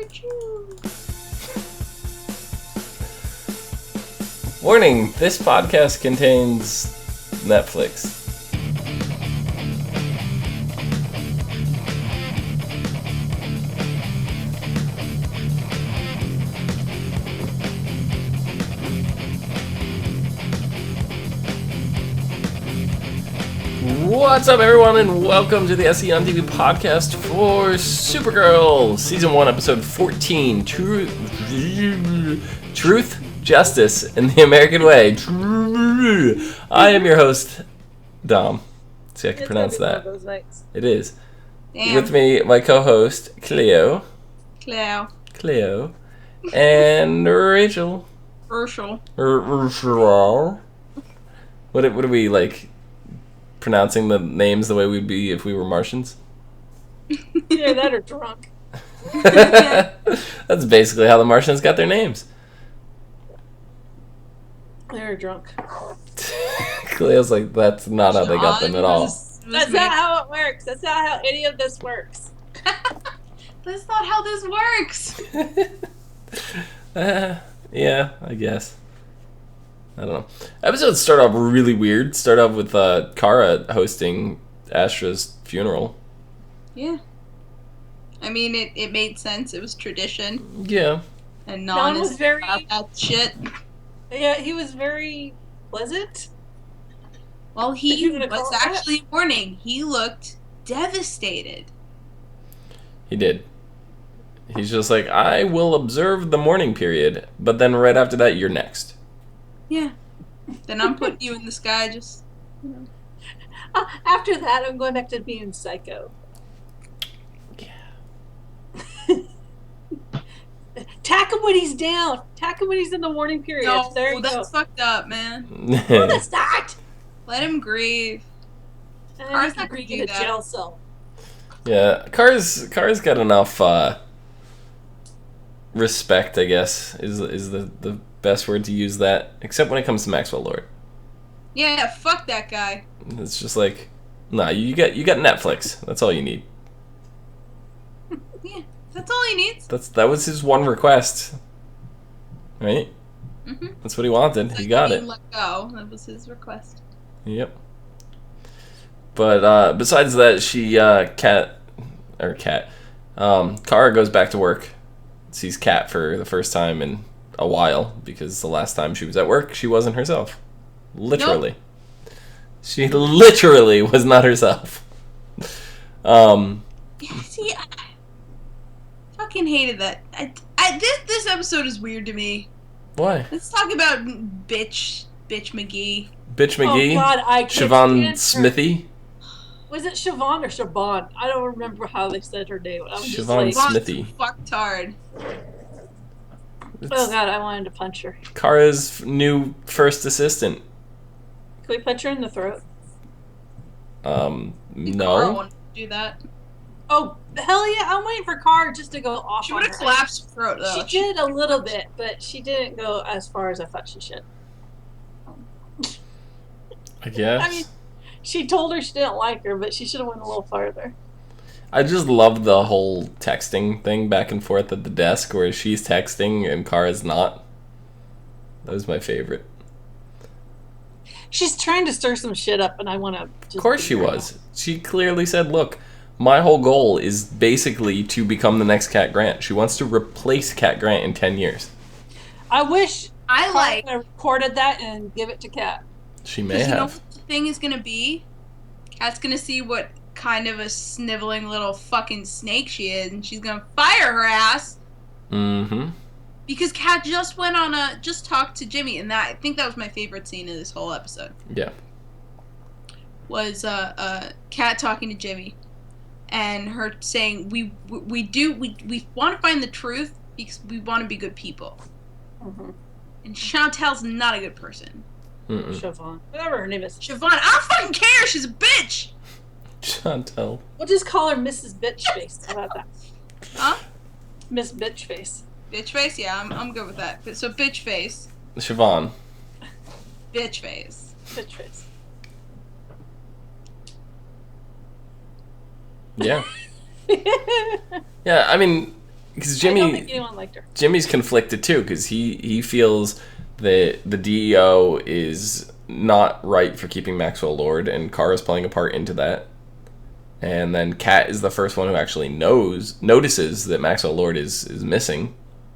Choo-choo. Warning, this podcast contains Netflix. What's up, everyone, and welcome to the SE on TV podcast for Supergirl, Season 1, Episode 14, Truth, Justice, and the American Way. I am your host, Dom. See, I can pronounce that. It is. Damn. With me, my co-host, Cleo, and Rachel. Urshel. What are we, like, pronouncing the names the way we'd be if we were Martians? Yeah, that or drunk. That's basically how the Martians got their names. They're drunk. Cleo's like, that's not how they got them at all. That's not how it works. That's not how any of this works. That's not how this works. Yeah, I guess. I don't know. Episodes start off really weird. Start off with Kara hosting Astra's funeral. Yeah. I mean, it made sense. It was tradition. Yeah. And Don was very about that shit. Yeah, he was very pleasant. Well, he you gonna was call it actually warning. He looked devastated. He did. He's just like, I will observe the mourning period, but then right after that, you're next. Yeah. Then I'm putting you in the sky, just, you know. After that, I'm going back to being psycho. Yeah. Tack him when he's down. Tack him when he's in the warning period. No, there you that's go. fucked up, man. No, that's not. Let him grieve. And Kara's then not gonna he do in a that. jail cell. Yeah, Kara's got enough respect, I guess, is the best word to use that, except when it comes to Maxwell Lord. Yeah, fuck that guy. It's just like, nah, you got Netflix. That's all you need. Yeah, that's all he needs. That was his one request, right? Mm-hmm. That's what he wanted. He got it. Let go. That was his request. Yep. But besides that, Kara goes back to work. Sees Kat for the first time in a while, because the last time she was at work, she wasn't herself. Literally. Nope. She literally was not herself. See, I fucking hated that. This episode is weird to me. Why? Let's talk about bitch McGee. Bitch McGee? Oh God, I can't Siobhan stand her. Smithy? Was it Siobhan or Siobhan? I don't remember how they said her name. I was just Siobhan like, Smithy. Fucktard. Oh God, I wanted to punch her. Kara's new first assistant. Can we punch her in the throat? Kara No. wanted to do that. Oh, hell yeah, I'm waiting for Kara just to go off. She on would have her. collapsed her throat, though. She did a little bit, but she didn't go as far as I thought she should. I guess. I mean, she told her she didn't like her, but she should have went a little farther. I just love the whole texting thing back and forth at the desk where she's texting and Kara's not. That was my favorite. She's trying to stir some shit up, and I want to just... Of course she was. She clearly said, look, my whole goal is basically to become the next Cat Grant. She wants to replace Cat Grant in 10 years. I wish I like... I recorded that and give it to Kat. She may You know have. what the thing is gonna be? Kat's gonna see what kind of a sniveling little fucking snake she is, and she's gonna fire her ass. Mm-hmm. Because Kat just talked to Jimmy, and I think that was my favorite scene of this whole episode. Yeah. Was Kat talking to Jimmy, and her saying, we want to find the truth because we want to be good people. Mm-hmm. And Chantel's not a good person. Mm-mm. Siobhan. Whatever her name is. Siobhan, I don't fucking care. She's a bitch. Chantel. We'll just call her Mrs. Bitchface. How about that? Huh? Miss Bitchface. Bitch face? Yeah, I'm good with that. So bitch face. Siobhan. Bitch face. Bitchface. Yeah. Yeah, I mean, because I don't think anyone liked her. Jimmy's conflicted too, because he feels that the DEO is not right for keeping Maxwell Lord, and Kara's playing a part into that. And then Kat is the first one who actually notices that Maxwell Lord is missing.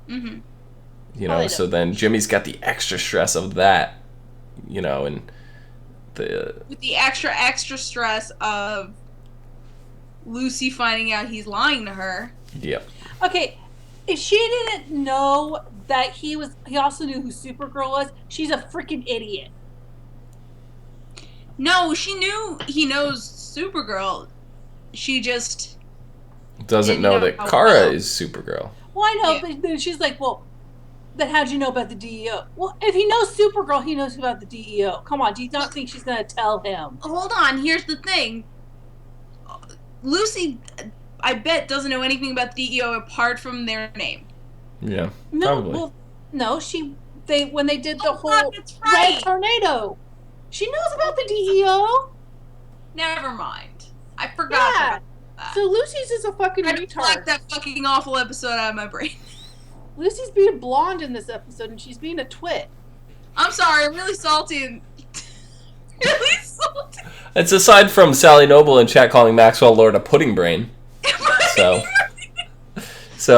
Mm-hmm. You know, so then Jimmy's got the extra stress of that, you know, and with the extra stress of Lucy finding out he's lying to her. Yep. Okay, if she didn't know that he also knew who Supergirl was, she's a freaking idiot. No, she knew he knows Supergirl. She just doesn't know that Kara is Supergirl. Well, I know, but then she's like, well, then how'd you know about the DEO? Well, if he knows Supergirl, he knows about the DEO. Come on, do you not think she's going to tell him? Hold on, here's the thing. Lucy, I bet, doesn't know anything about the DEO apart from their name. Yeah, no, probably. Well, no, when they did the whole Red Tornado, she knows about the DEO. Never mind. I forgot about that. So Lucy's is a fucking retard. Block that fucking awful episode out of my brain. Lucy's being blonde in this episode, and she's being a twit. I'm sorry, I'm really salty. Really salty. It's aside from Sally Noble in chat calling Maxwell Lord a pudding brain. So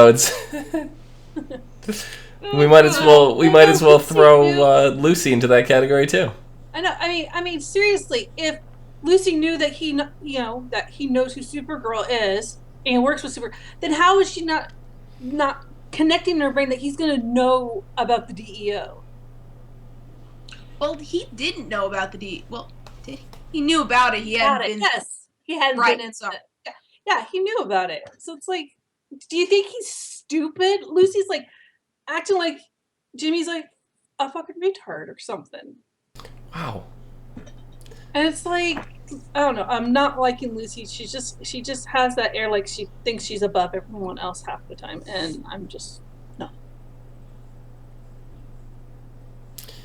it's we might as well throw Lucy into that category too. I know. I mean, seriously, if Lucy knew that he knows who Supergirl is and works with Supergirl, then how is she not connecting in her brain that he's going to know about the DEO? Well, he didn't know about the DEO. Well, did he? He knew about it. He hadn't been. Yes, he hadn't been in it. Yeah, he knew about it. So it's like, do you think he's stupid? Lucy's like acting like Jimmy's like a fucking retard or something. Wow. And it's like, I don't know. I'm not liking Lucy. She just has that air like she thinks she's above everyone else half the time, and I'm just no.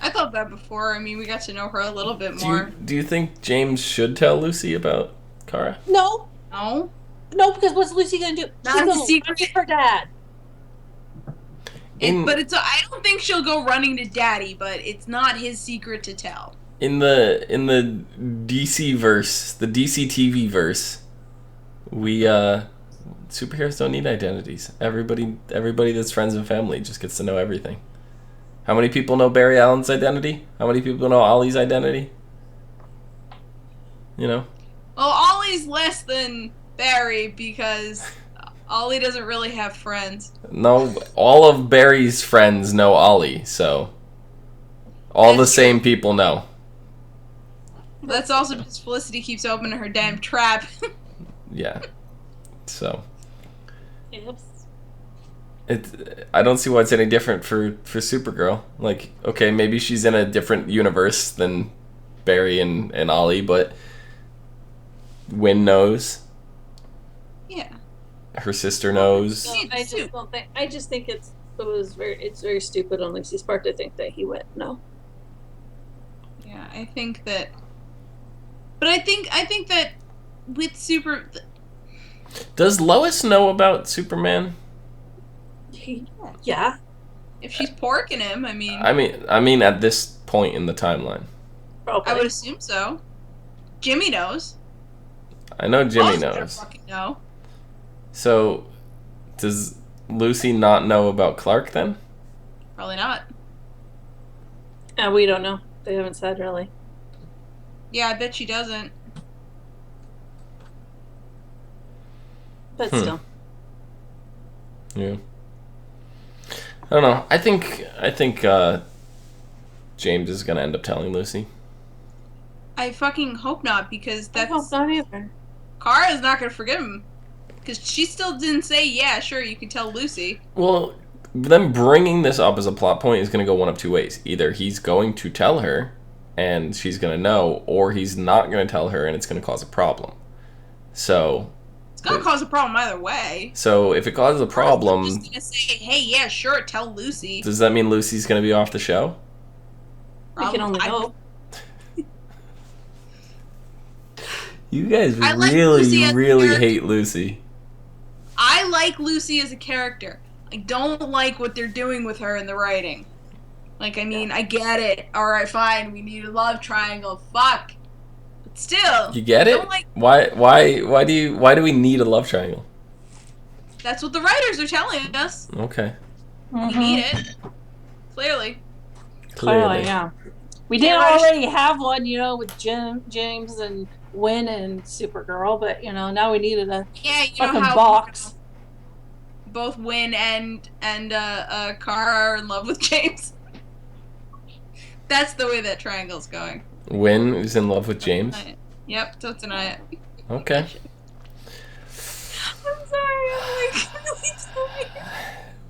I thought that before. I mean, we got to know her a little bit more. Do you think James should tell Lucy about Kara? No. No, because what's Lucy gonna do? Not She's gonna secret. leave her dad. I don't think she'll go running to Daddy, but it's not his secret to tell. In the DC verse, the DC TV verse, we superheroes don't need identities. Everybody that's friends and family just gets to know everything. How many people know Barry Allen's identity? How many people know Ollie's identity? You know? Well, Ollie's less than Barry because Ollie doesn't really have friends. No, all of Barry's friends know Ollie, so all the same people know. That's also because Felicity keeps opening her damn trap. Yeah. So. Oops. I don't see why it's any different for Supergirl. Like, okay, maybe she's in a different universe than Barry and Ollie, but Wynn knows. Yeah. Her sister knows. I just think it's very stupid on Lucy's part to think that he went no. Yeah, I think that. But I think that with Does Lois know about Superman? Yeah. If she's porking him, I mean. I mean, at this point in the timeline. Probably. I would assume so. Jimmy knows. I know Jimmy Most knows. fucking know. So, does Lucy not know about Clark then? Probably not. We don't know. They haven't said really. Yeah, I bet she doesn't. But still. Yeah. I don't know. I think James is gonna end up telling Lucy. I fucking hope not, because that's. I hope not either. Kara's not gonna forgive him, because she still didn't say, yeah, sure, you can tell Lucy. Well, them bringing this up as a plot point is gonna go one of two ways. Either he's going to tell her, and she's gonna know, or he's not gonna tell her, and it's gonna cause a problem. So. It's gonna cause a problem either way. So if it causes a problem, just gonna say, "Hey, yeah, sure, tell Lucy." Does that mean Lucy's gonna be off the show? We can only hope. You guys like really Lucy as a really character. hate Lucy. I like Lucy as a character. I don't like what they're doing with her in the writing. Like, I mean, I get it. All right, fine. We need a love triangle. Fuck. But still, You get I it? don't like. Why do we need a love triangle? That's what the writers are telling us. Okay. We need it. Clearly. Clearly, yeah. We did already have one, with James and Wynn and Supergirl, but now we needed a fucking box. Both Wynn and Kara are in love with James. That's the way that triangle's going. Wynn is in love with James? Yep, don't deny it. Okay. I'm sorry, I'm like really sorry.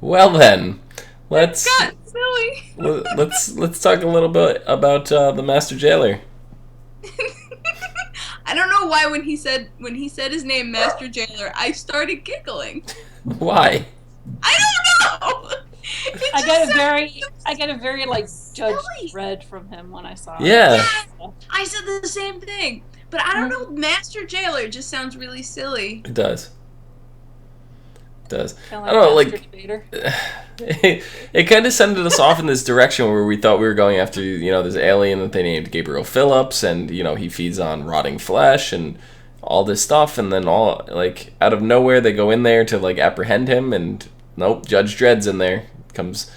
Well then, let's silly. let's talk a little bit about the Master Jailer. I don't know why when he said his name, Master Jailer, I started giggling. Why? I don't know. I got a very like Judge Dredd from him when I saw it. Yeah. I said the same thing, but I don't know. Master Jailer just sounds really silly. It does. I don't know, like it kind of sent us off in this direction where we thought we were going after this alien that they named Gabriel Phillips, and he feeds on rotting flesh and all this stuff, and then all like out of nowhere they go in there to like apprehend him, and nope, Judge Dredd's in there, comes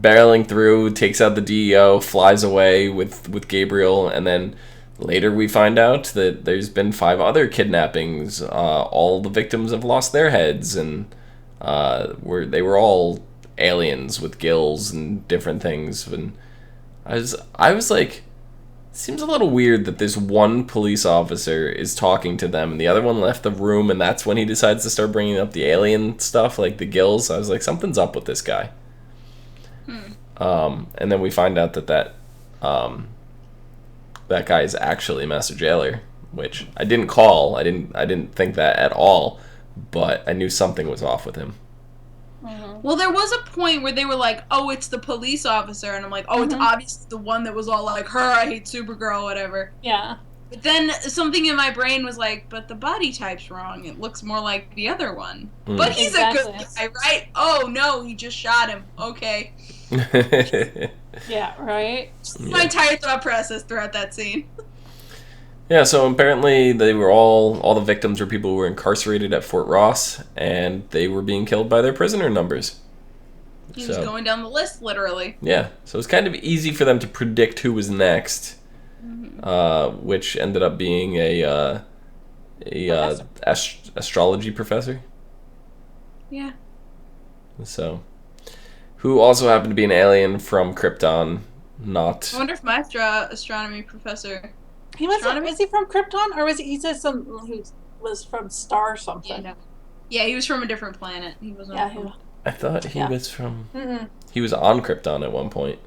barreling through, takes out the DEO, flies away with Gabriel, and then later we find out that there's been 5 other kidnappings. All the victims have lost their heads, and they were all aliens with gills and different things. And I was like, seems a little weird that this one police officer is talking to them and the other one left the room, and that's when he decides to start bringing up the alien stuff, like the gills. I was like, something's up with this guy. And then we find out that guy is actually Master Jailer, which I didn't call. I didn't think that at all, but I knew something was off with him. Well, there was a point where they were like, "Oh, it's the police officer," and I'm like, "Oh, it's obviously the one that was all like, her, I hate Supergirl, whatever." Yeah. But then something in my brain was like, "But the body type's wrong. It looks more like the other one." But he's a good guy, right? Oh no, he just shot him. Okay. Yeah. Right. My entire thought process throughout that scene. Yeah, so apparently they were all the victims were people who were incarcerated at Fort Ross, and they were being killed by their prisoner numbers. He was going down the list, literally. Yeah, so it's kind of easy for them to predict who was next, which ended up being a astrology professor. Yeah. So, who also happened to be an alien from Krypton, not... I wonder if my astronomy professor... He was he from Krypton, or was he said he was from Star something? Yeah, he was from a different planet. He wasn't. Yeah, I thought he was from. He was on Krypton at one point.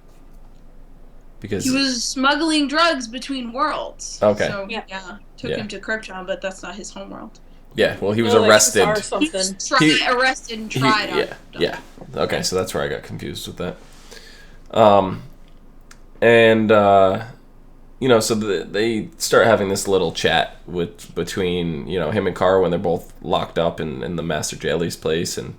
Because he was smuggling drugs between worlds. Okay. So took him to Krypton, but that's not his homeworld. Yeah, well, he was arrested. He was arrested and tried on. Yeah. Okay, so that's where I got confused with that. So they start having this little chat between him and Kara when they're both locked up in the Master Jailer's place, and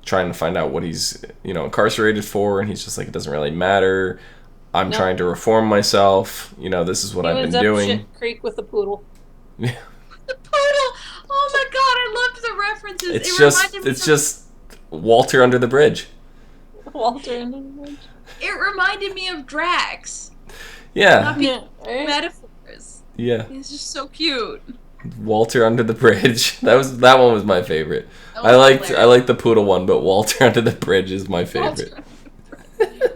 trying to find out what he's incarcerated for, and he's just like, it doesn't really matter. I'm trying to reform myself. This is what I've been doing. Shit Creek with the poodle. Yeah. The poodle. Oh my god, I loved the references. It's just Walter under the bridge. Walter under the bridge. It reminded me of Drax. Yeah. Metaphors. Yeah. He's just so cute. Walter under the bridge. That one was my favorite. I liked the poodle one, but Walter under the bridge is my favorite.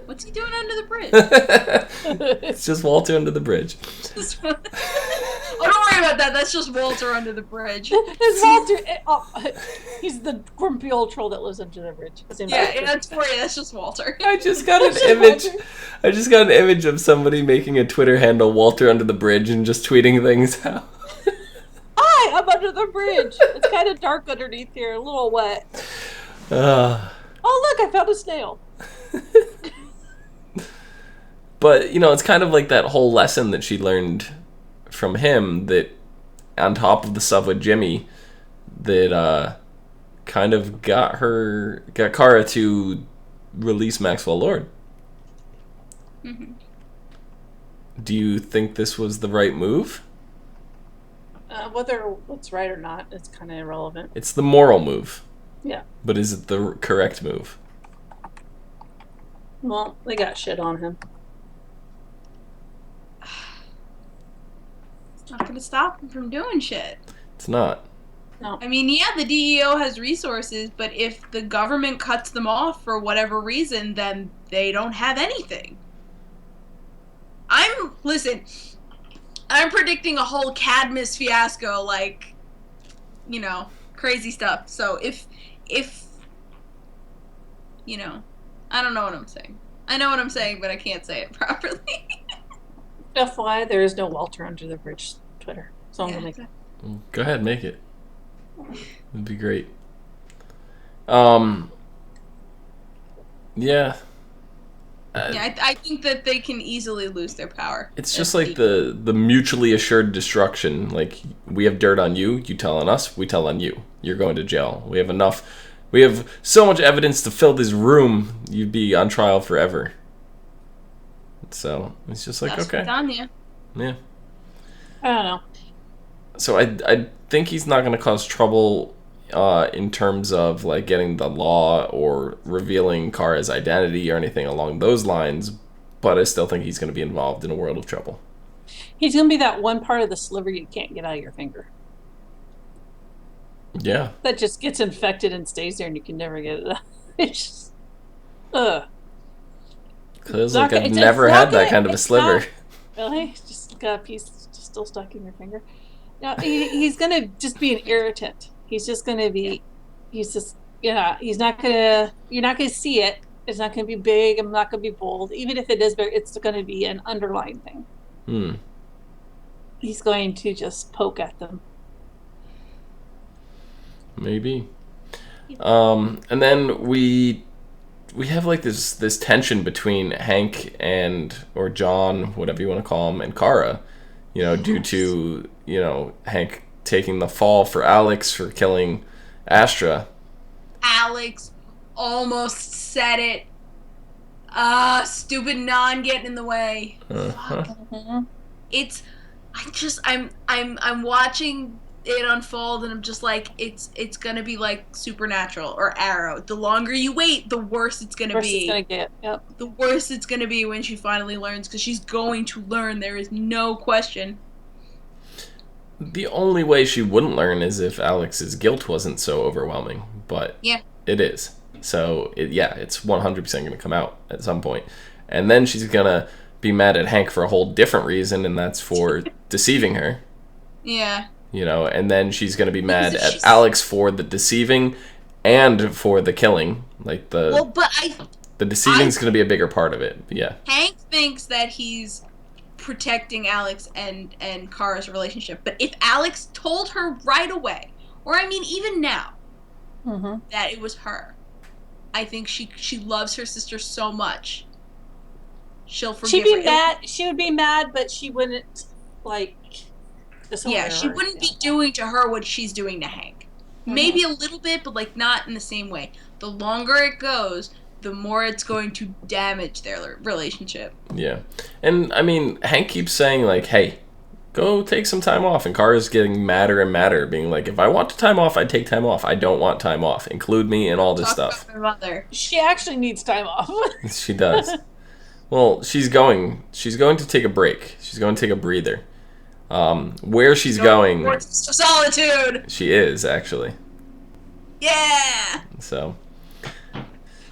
What's he doing under the bridge? It's just Walter under the bridge. Oh, don't worry about that. That's just Walter under the bridge. It's Walter. He's the grumpy old troll that lives under the bridge. Yeah, that's for you. That's just Walter. I just got an image. I just got an image of somebody making a Twitter handle Walter under the bridge and just tweeting things out. Hi, I'm under the bridge. It's kind of dark underneath here, a little wet. Oh, look, I found a snail. But, it's kind of like that whole lesson that she learned from him, that on top of the stuff with Jimmy, that kind of got Kara to release Maxwell Lord. Mm-hmm. Do you think this was the right move? Whether what's right or not, it's kind of irrelevant. It's the moral move. Yeah. But is it the correct move? Well, they got shit on him. It's not gonna stop him from doing shit. It's not. No. I mean, yeah, the DEO has resources, but if the government cuts them off for whatever reason, then they don't have anything. I'm predicting a whole Cadmus fiasco, like, you know, crazy stuff. So if you know, I don't know what I'm saying. I know what I'm saying, but I can't say it properly. FYI, there is no Walter under the bridge Twitter, so I'm gonna make it. Go ahead, make it. It'd be great. Yeah. I think that they can easily lose their power. It's just like the mutually assured destruction. Like, we have dirt on you, you tell on us, we tell on you. You're going to jail. We have so much evidence to fill this room, you'd be on trial forever. So, it's just like, That's okay. what's on you. Yeah. I don't know. So I think he's not going to cause trouble in terms of like getting the law or revealing Kara's identity or anything along those lines, but I still think he's going to be involved in a world of trouble. He's gonna be that one part of the sliver you can't get out of your finger. Yeah. That just gets infected and stays there, and you can never get it out. It's just, ugh. Cause like I've never had that kind of a sliver. Really? Just got a piece just still stuck in your finger. No, he's gonna just be an irritant. He's just gonna be. He's just He's not gonna. You're not gonna see it. It's not gonna be big. I'm not gonna be bold. Even if it is big, it's gonna be an underlying thing. He's going to just poke at them. Maybe. And then we have like this tension between Hank or John, whatever you want to call him, and Kara. You know, due to Hank taking the fall for Alex for killing Astra. Alex almost said it. Stupid non getting in the way. Mm-hmm. I'm watching it unfold, and I'm just like, it's gonna be like Supernatural or Arrow. The longer you wait, the worse it's gonna be. It's gonna get. Yep. The worse it's gonna be when she finally learns, because she's going to learn. There is no question. The only way she wouldn't learn is if Alex's guilt wasn't so overwhelming, but yeah, it is. So it's 100% going to come out at some point, and then she's gonna be mad at Hank for a whole different reason, and that's for deceiving her. Yeah. And then she's gonna be mad at Alex for the deceiving and for the killing. Like the deceiving's gonna be a bigger part of it. Yeah. Hank thinks that he's protecting Alex and Kara's relationship, but if Alex told her right away, or I mean even now, that it was her, I think she loves her sister so much, she'll forgive her. She would be mad, but she wouldn't like. She wouldn't be doing to her what she's doing to Hank. Maybe a little bit, but like not in the same way. The longer it goes, the more it's going to damage their relationship. Yeah. And I mean, Hank keeps saying like, hey, go take some time off, and Kara's getting madder and madder, being like, if I want time off, I take time off. I don't want time off. Include me in all this stuff. About my mother. She actually needs time off. She does. Well, she's going to take a break. She's going to take a breather. Where she's going... Solitude! She is, actually. Yeah! So...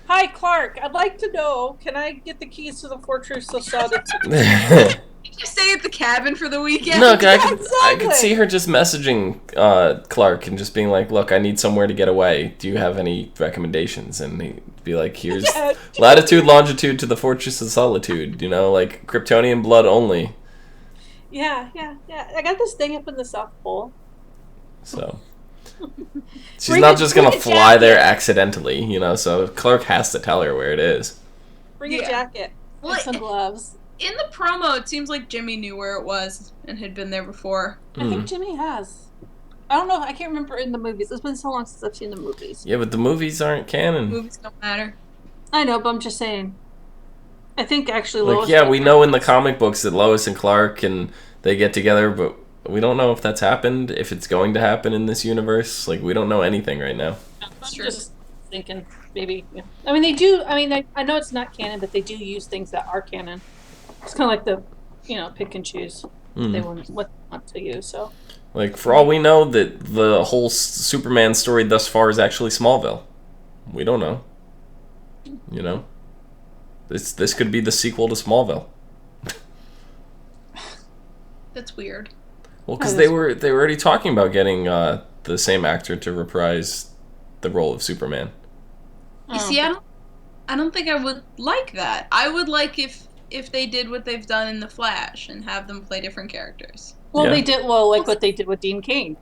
Hi, Clark. I'd like to know, can I get the keys to the Fortress of Solitude? Did you stay at the cabin for the weekend? No, I could see her just messaging Clark and just being like, look, I need somewhere to get away. Do you have any recommendations? And he'd be like, here's latitude, longitude to the Fortress of Solitude. Like Kryptonian blood only. Yeah. I got this thing up in the South Pole. So... She's not just going to fly there accidentally, so Clark has to tell her where it is. Bring a jacket and some gloves. In the promo, it seems like Jimmy knew where it was and had been there before. I think Jimmy has. I don't know. I can't remember in the movies. It's been so long since I've seen the movies. Yeah, but the movies aren't canon. Movies don't matter. I know, but I'm just saying. I think actually Like, Lois. yeah, we know in the comic books that Lois and Clark and they get together, but we don't know if that's happened, if it's going to happen in this universe. Like, we don't know anything right now. I'm just thinking maybe. Yeah. I mean, they do. I mean, I know it's not canon, but they do use things that are canon. It's kind of like the, pick and choose what they want to use. So, like, for all we know, that the whole Superman story thus far is actually Smallville. We don't know. You know, this could be the sequel to Smallville. That's weird. Well, because they were already talking about getting the same actor to reprise the role of Superman. You see, I don't think I would like that. I would like if they did what they've done in The Flash and have them play different characters. Well, they did like what they did with Dean Cain.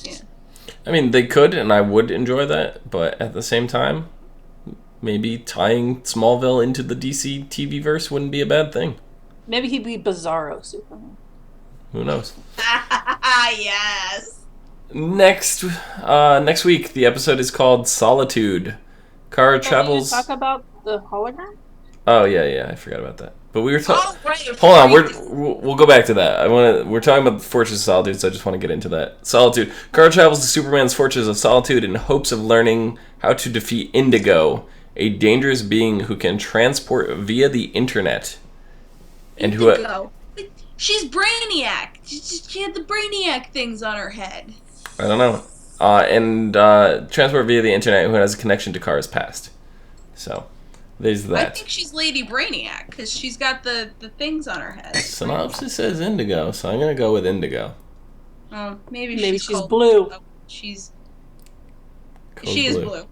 Yeah. I mean, they could, and I would enjoy that, but at the same time, maybe tying Smallville into the DC TV verse wouldn't be a bad thing. Maybe he'd be Bizarro Superman. Who knows? Yes. Next week, the episode is called Solitude. Kara travels. Talk about the hologram. Oh yeah, I forgot about that. But we were talking. Oh, right. Hold on, we'll go back to that. We're talking about the Fortress of Solitude, so I just want to get into that. Solitude. Kara travels to Superman's Fortress of Solitude in hopes of learning how to defeat Indigo, a dangerous being who can transport via the internet. And Indigo. She's Brainiac. She had the Brainiac things on her head. I don't know. And transport via the internet, who has a connection to Kara's past. So, there's that. I think she's Lady Brainiac, because she's got the things on her head. Synopsis says Indigo, so I'm going to go with Indigo. Maybe she's blue. She is blue. blue.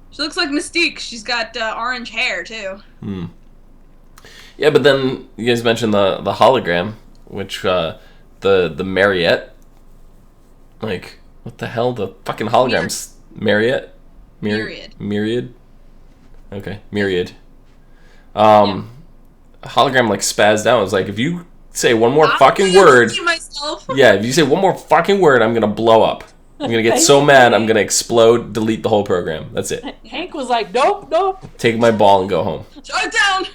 She looks like Mystique. She's got orange hair, too. Yeah, but then you guys mentioned the hologram, which the Marriott. Like, what the hell? The fucking holograms. Marriott? Myriad? Okay, Myriad. Hologram, like, spazzed out. It was like, if you say one more fucking word... Yeah, if you say one more fucking word, I'm gonna blow up. I'm gonna get so mad, I'm gonna explode, delete the whole program. That's it. Hank was like, nope. Take my ball and go home. Shut it down!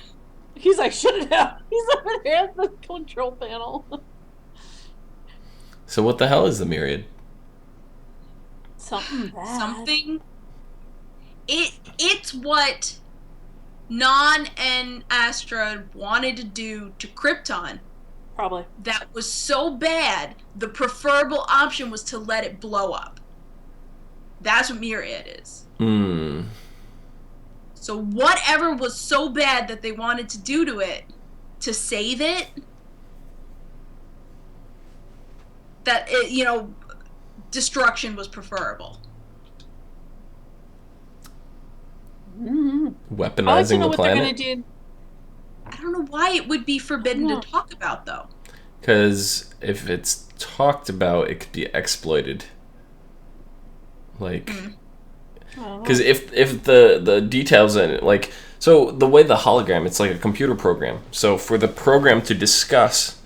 He's like, shut it down. He's over there at the control panel. So what the hell is the Myriad? Something bad. Something. It's what Non and Astra wanted to do to Krypton. Probably. That was so bad, the preferable option was to let it blow up. That's what Myriad is. So whatever was so bad that they wanted to do to it, to save it, that it, destruction was preferable. Weaponizing the planet. I don't know why it would be forbidden to talk about, though. Because if it's talked about, it could be exploited. Like, because if the details in it, like, so the way the hologram, it's like a computer program. So for the program to discuss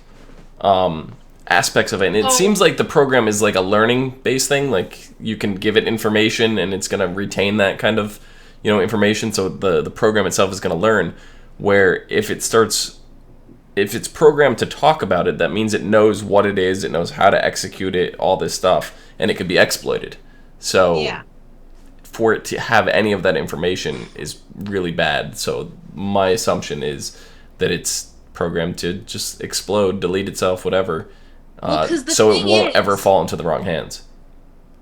aspects of it, and it seems like the program is like a learning based thing. Like, you can give it information, and it's gonna retain that kind of information. So the program itself is gonna learn. Where if it's programmed to talk about it, that means it knows what it is, it knows how to execute it, all this stuff, and it could be exploited. So for it to have any of that information is really bad. So my assumption is that it's programmed to just explode, delete itself, whatever, so it won't ever fall into the wrong hands.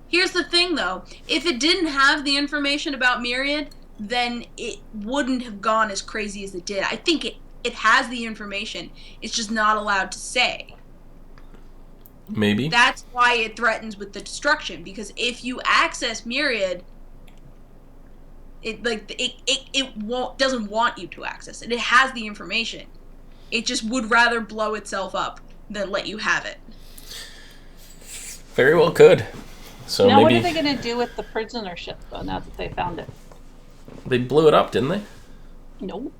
Here's the thing, though. If it didn't have the information about Myriad, then it wouldn't have gone as crazy as it did. I think it has the information. It's just not allowed to say. Maybe. That's why it threatens with the destruction, because if you access Myriad, it doesn't want you to access it. It has the information. It just would rather blow itself up than let you have it. Very well could. So now, maybe... what are they going to do with the prisoner ship, though, now that they found it? They blew it up, didn't they? No.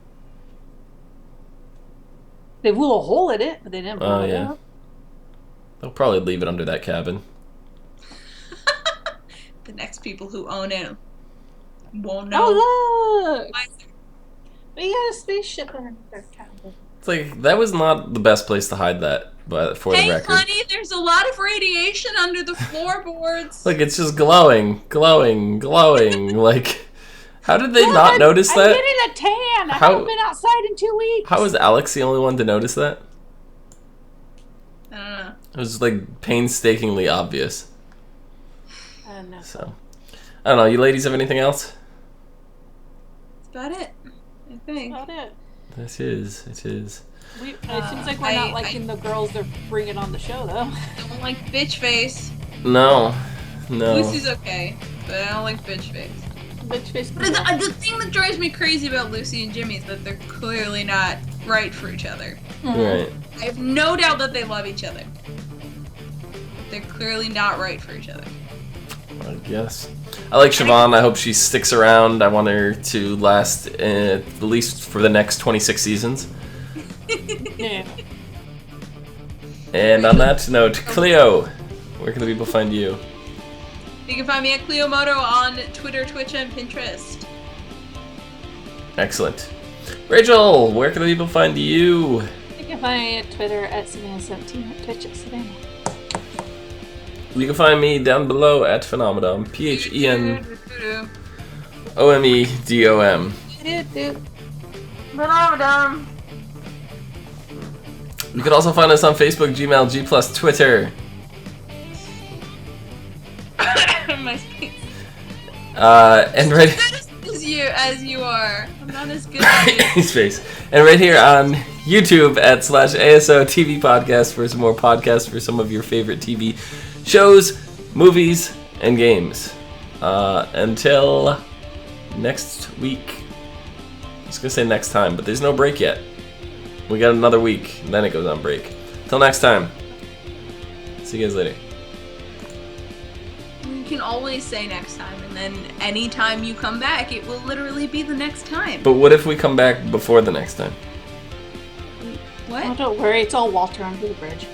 They blew a hole in it, but they didn't blow it up. They'll probably leave it under that cabin. The next people who own it won't know. Oh, look! We got a spaceship under their cabin. It's like, that was not the best place to hide that, but for the record. Hey, honey, there's a lot of radiation under the floorboards. Look, it's just glowing. Like, how did they not notice that? I'm getting a tan. I haven't been outside in 2 weeks. How was Alex the only one to notice that? I don't know. It was like painstakingly obvious. I don't know. So, I don't know. You ladies have anything else? That's about it, I think. That's about it. It is. It seems like we're not liking the girls they're bringing on the show, though. I don't like bitch face. No. Lucy's okay, but I don't like bitch face. Bitch face. But the thing that drives me crazy about Lucy and Jimmy is that they're clearly not right for each other. Right. I have no doubt that they love each other. They're clearly not right for each other. I guess. I like Siobhan. I hope she sticks around. I want her to last at least for the next 26 seasons. Yeah. And on that note, Cleo, where can the people find you? You can find me at Cleomoto on Twitter, Twitch, and Pinterest. Excellent. Rachel, where can the people find you? You can find me at Twitter at Savannah17, at Twitch at Savannah. You can find me down below at Phenomenon, PHENOMEDOM. Phenomenon. You can also find us on Facebook, Gmail, G+, Twitter. My space. And right as you are. I'm not as good as you. space. And right here on YouTube at /ASO TV Podcast for some more podcasts for some of your favorite TV shows, movies, and games. Until next week. I was gonna say next time, but there's no break yet. We got another week, and then it goes on break. Till next time. See you guys later. You can always say next time, and then anytime you come back, it will literally be the next time. But what if we come back before the next time? What? Oh, don't worry, it's all Walter under the bridge.